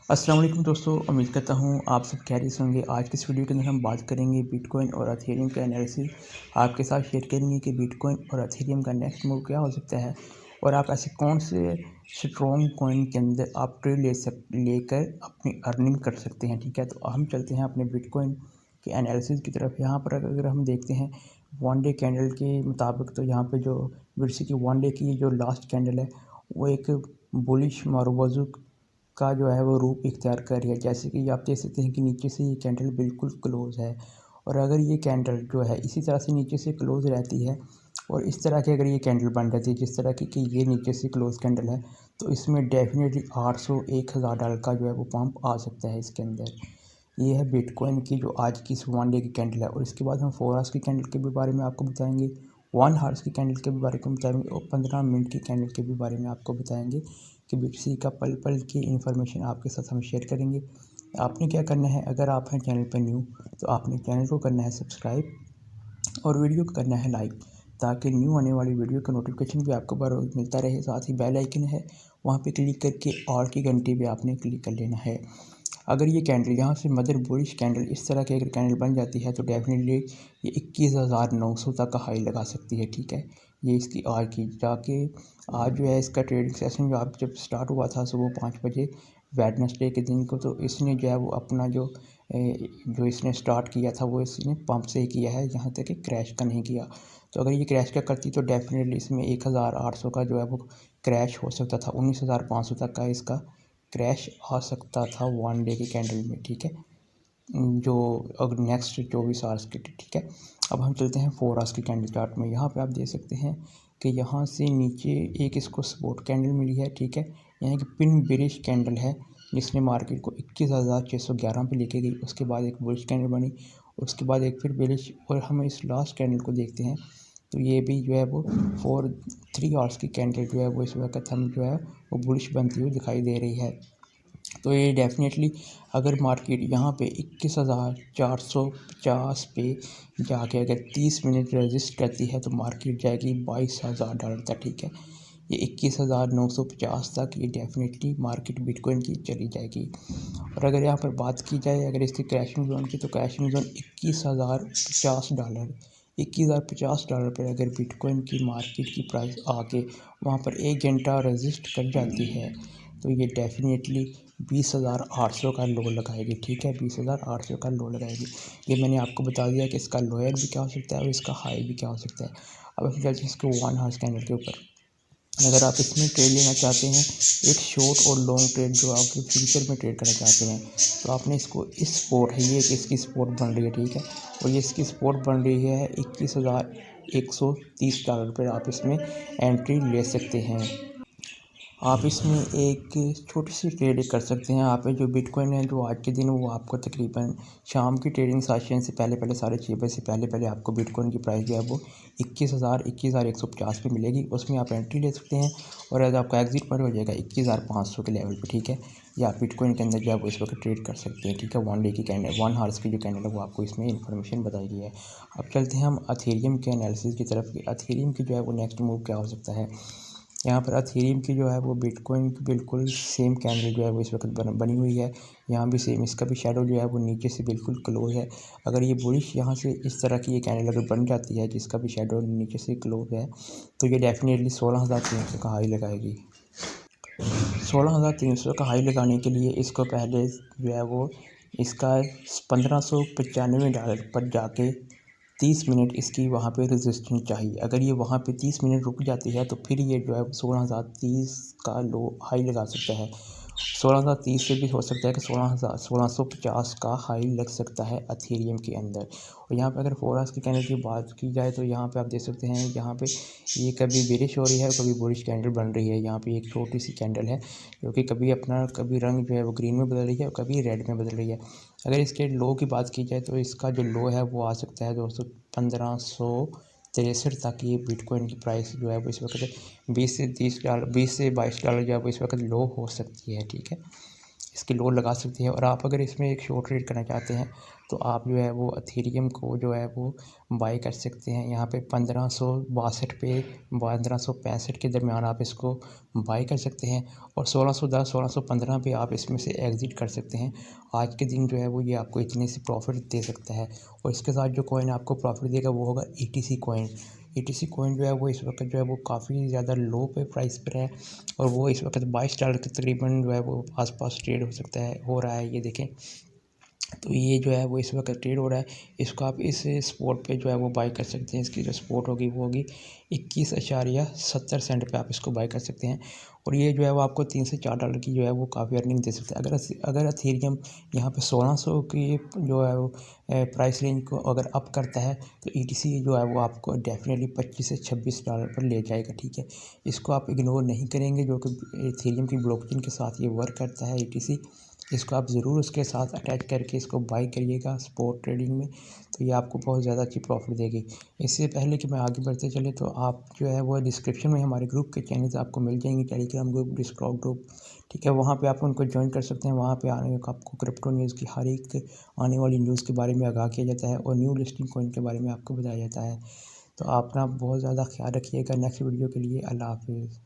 अस्सलाम वालेकुम दोस्तों, उम्मीद करता हूँ आप सब खैरियत से होंगे। आज की इस वीडियो के अंदर हम बात करेंगे बिटकॉइन और अथेरियम का एनालिसिस आपके साथ शेयर करेंगे कि बिटकॉइन और अथेरियम का नेक्स्ट मूव क्या हो सकता है और आप ऐसे कौन से स्ट्रॉन्ग कॉइन के अंदर आप ट्रेड लेकर अपनी अर्निंग कर सकते हैं। ठीक है, तो हम चलते हैं अपने बिटकॉइन के एनालिसिस की तरफ। यहाँ पर अगर हम देखते हैं वन डे कैंडल के मुताबिक, तो यहाँ पे जो बिटसी की वन डे की जो लास्ट कैंडल है वो एक बुलिश मारूबाजू का जो है वो रूप इख्तियार कर रही है। जैसे कि आप देख सकते हैं कि नीचे से ये कैंडल बिल्कुल क्लोज़ है और अगर ये कैंडल जो है इसी तरह से नीचे से क्लोज़ रहती है और इस तरह की अगर ये कैंडल बन जाती है जिस तरह की कि ये नीचे से क्लोज़ कैंडल है, तो इसमें डेफिनेटली 800-1000 डॉलर का जो है वो पंप आ सकता है इसके अंदर। ये है बिटकॉइन की जो आज की इस वन डे की कैंडल है और इसके बाद हम 4 आवर्स की कैंडल के भी बारे में आपको बताएंगे, 1 आवर्स की कैंडल के भी बारे में बताएंगे और 15 मिनट की कैंडल के भी बारे में आपको बताएंगे कि बिटसी का पल पल की इन्फॉर्मेशन आपके साथ हम शेयर करेंगे। आपने क्या करना है, अगर आप हैं चैनल पर न्यू तो आपने चैनल को करना है सब्सक्राइब और वीडियो को करना है लाइक, ताकि न्यू आने वाली वीडियो का नोटिफिकेशन भी आपको बार मिलता रहे। साथ ही बेल आइकन है, वहाँ पे क्लिक करके ऑल की घंटी भी आपने क्लिक कर लेना है। अगर ये कैंडल यहाँ से मदर बुलिश कैंडल इस तरह की अगर कैंडल बन जाती है तो डेफिनेटली ये 21,900 तक का हाई लगा सकती है। ठीक है, ये इसकी आज की जाके आज जो है इसका ट्रेडिंग सेशन जो आप जब स्टार्ट हुआ था सुबह 5 बजे वेडनेसडे के दिन को, तो इसने जो है वो अपना जो इसने स्टार्ट किया था वो इसने पंप से ही किया है, यहाँ तक कि क्रैश का नहीं किया। तो अगर ये क्रैश का करती तो डेफिनेटली इसमें 1800 का जो है वो क्रैश हो सकता था, 19,500 तक का इसका क्रैश आ सकता था वन डे की कैंडल में। ठीक है, जो अगर नेक्स्ट 24 आवर्स की। ठीक है, अब हम चलते हैं 4 आवर्स की कैंडल चार्ट में। यहाँ पे आप देख सकते हैं कि यहाँ से नीचे एक इसको सपोर्ट कैंडल मिली है। ठीक है, यानी कि पिन बेरिश कैंडल है जिसने मार्केट को 21,611 पे लेके गई। उसके बाद एक बुलिश कैंडल बनी, उसके बाद एक फिर बेरिश, और हम इस लास्ट कैंडल को देखते हैं तो ये भी जो है वो 3 आवर्स की कैंडल जो है वो इस वक्त हम जो है वो बुलिश बनती हुई दिखाई दे रही है। तो ये डेफिनेटली अगर मार्केट यहाँ पे 21,450 पे जाके अगर 30 मिनट रजिस्ट करती है तो मार्केट जाएगी 22,000 डॉलर तक। ठीक है, ये 21,950 तक ये डेफिनेटली मार्केट बिटकॉइन की चली जाएगी। और अगर यहाँ पर बात की जाए अगर इसके क्रैशिंग जोन की, तो क्रैशिंग जोन 21,050 डॉलर, 21,050 डॉलर पर अगर बिटकॉइन की मार्केट की प्राइस आके वहाँ पर 1 घंटा रजिस्ट कर जाती है तो ये डेफिनेटली 20,800 का लो लगाएगी। ठीक है, 20,800 का लो लगाएगी। ये मैंने आपको बता दिया कि इसका लोअर भी क्या हो सकता है और इसका हाई भी क्या हो सकता है। अब हम चलते हैं इसके 1 आवर्स कैंडल के ऊपर। अगर आप इसमें ट्रेड लेना चाहते हैं, एक शॉर्ट और लॉन्ग ट्रेड जो आप फ्यूचर में ट्रेड करना चाहते हैं, तो आपने इसको इस सपोर्ट है, ये कि इसकी सपोर्ट बन रही है। ठीक है, और ये इसकी सपोर्ट बन रही है 21,130 डॉलर पर आप इसमें एंट्री ले सकते हैं। आप इसमें एक छोटी सी ट्रेड कर सकते हैं। आप जो बिटकॉइन है जो आज के दिन वो आपको तकरीबन शाम की ट्रेडिंग सेशन से पहले पहले 6:30 से पहले पहले आपको बिटकॉइन की प्राइस जो है वो 21,150 पे मिलेगी। उसमें आप एंट्री ले सकते हैं और अगर आपका एग्जिट पॉइंट हो जाएगा 21,500 के लेवल पे। ठीक है, या आप बिटकॉइन के अंदर जो है वो इस वक्त ट्रेड कर सकते हैं। ठीक है, वन डे की कैंडल, 1 आवर्स की जो कैंडल है वो आपको इसमें इन्फॉर्मेशन बताई गई है। अब चलते हैं हम अथेरियम के एनालिसिस की तरफ कि अथेरियम की जो है वो नेक्स्ट मूव क्या हो सकता है। यहाँ पर अथेरियम की जो है वो बिटकॉइन की बिल्कुल सेम कैंडल जो है वो इस वक्त बनी हुई है। यहाँ भी सेम, इसका भी शेडो जो है वो नीचे से बिल्कुल क्लोज है। अगर ये बुलिश यहाँ से इस तरह की ये कैंडल अगर बन जाती है जिसका भी शेडो नीचे से क्लोज है, तो ये डेफिनेटली 16,300 का हाई लगाएगी। 16,300 का हाई लगाने के लिए इसको पहले जो है वो इसका 1595 डॉलर पर जाके 30 मिनट इसकी वहाँ पे रेजिस्टेंस चाहिए। अगर ये वहाँ पे 30 मिनट रुक जाती है तो फिर ये जो है 16,030 का लो हाई लगा सकता है। 16,030 से भी हो सकता है कि 16,650 का हाई लग सकता है अथेरियम के अंदर। और यहाँ पे अगर 4 आवर्स की कैंडल की बात की जाए तो यहाँ पे आप देख सकते हैं यहाँ पे ये कभी बेरिश हो रही है, कभी बुलिश कैंडल बन रही है। यहाँ पे एक छोटी सी कैंडल है जो कि कभी रंग जो है वो ग्रीन में बदल रही है और कभी रेड में बदल रही है। अगर इसके लो की बात की जाए तो इसका जो लो है वो आ सकता है दोस्तों 1563 तक। ये बिटकॉइन की प्राइस जो है वो इस वक्त 20 से 22 डॉलर जो है वो इस वक्त लो हो सकती है। ठीक है, इसके लोड लगा सकते हैं। और आप अगर इसमें एक शॉर्ट ट्रेड करना चाहते हैं तो आप जो है वो एथेरियम को जो है वो बाई कर सकते हैं। यहाँ पे 1562 पे 1565 के दरमियान आप इसको बाई कर सकते हैं और 1610 1615 पे आप इसमें से एग्ज़िट कर सकते हैं। आज के दिन जो है वो ये आपको इतने से प्रॉफिट दे सकता है। और इसके साथ जो कॉइन आपको प्रॉफिट देगा वो होगा ईटीसी कॉइन। ईटीसी कॉइन जो है वो इस वक्त जो है वो काफ़ी ज़्यादा लो पे प्राइस पर है और वो इस वक्त $22 के तकरीबन जो है वो आसपास ट्रेड हो सकता है, हो रहा है, ये देखें। तो ये जो है वो इस वक्त ट्रेड हो रहा है। इसको आप इस स्पॉट पे जो है वो बाई कर सकते हैं। इसकी जो स्पॉट होगी वो होगी 21.70 पे आप इसको बाई कर सकते हैं। और ये जो है वो आपको $3 से $4 की जो है वो काफ़ी अर्निंग दे सकता है। अगर एथेरियम यहाँ पे 1600 की जो है वो प्राइस रेंज को अगर अप करता है तो ईटीसी जो है वो आपको डेफिनेटली $25 से $26 पर ले जाएगा, ठीक है। इसको आप इग्नोर नहीं करेंगे, जो कि एथेरियम की ब्लॉकचेन के साथ ये वर्क करता है ईटीसी। इसको आप ज़रूर उसके साथ अटैच करके इसको बाई करिएगा स्पॉट ट्रेडिंग में, तो ये आपको बहुत ज़्यादा अच्छी प्रॉफिट देगी। इससे पहले कि मैं आगे बढ़ते चले तो आप जो है वो डिस्क्रिप्शन में हमारे ग्रुप के चैनल्स आपको मिल जाएंगे, टेलीग्राम ग्रुप, डिस्कॉर्ड ग्रुप, ठीक है। वहाँ पे आप उनको ज्वाइन कर सकते हैं। वहाँ पे आने का आपको क्रिप्टो न्यूज़ की हर एक आने वाली न्यूज़ के बारे में आगाह किया जाता है और न्यू लिस्टिंग कॉइन के बारे में आपको बताया जाता है। तो आप ना बहुत ज़्यादा ख्याल रखिएगा। नेक्स्ट वीडियो के लिए अल्लाह हाफिज़।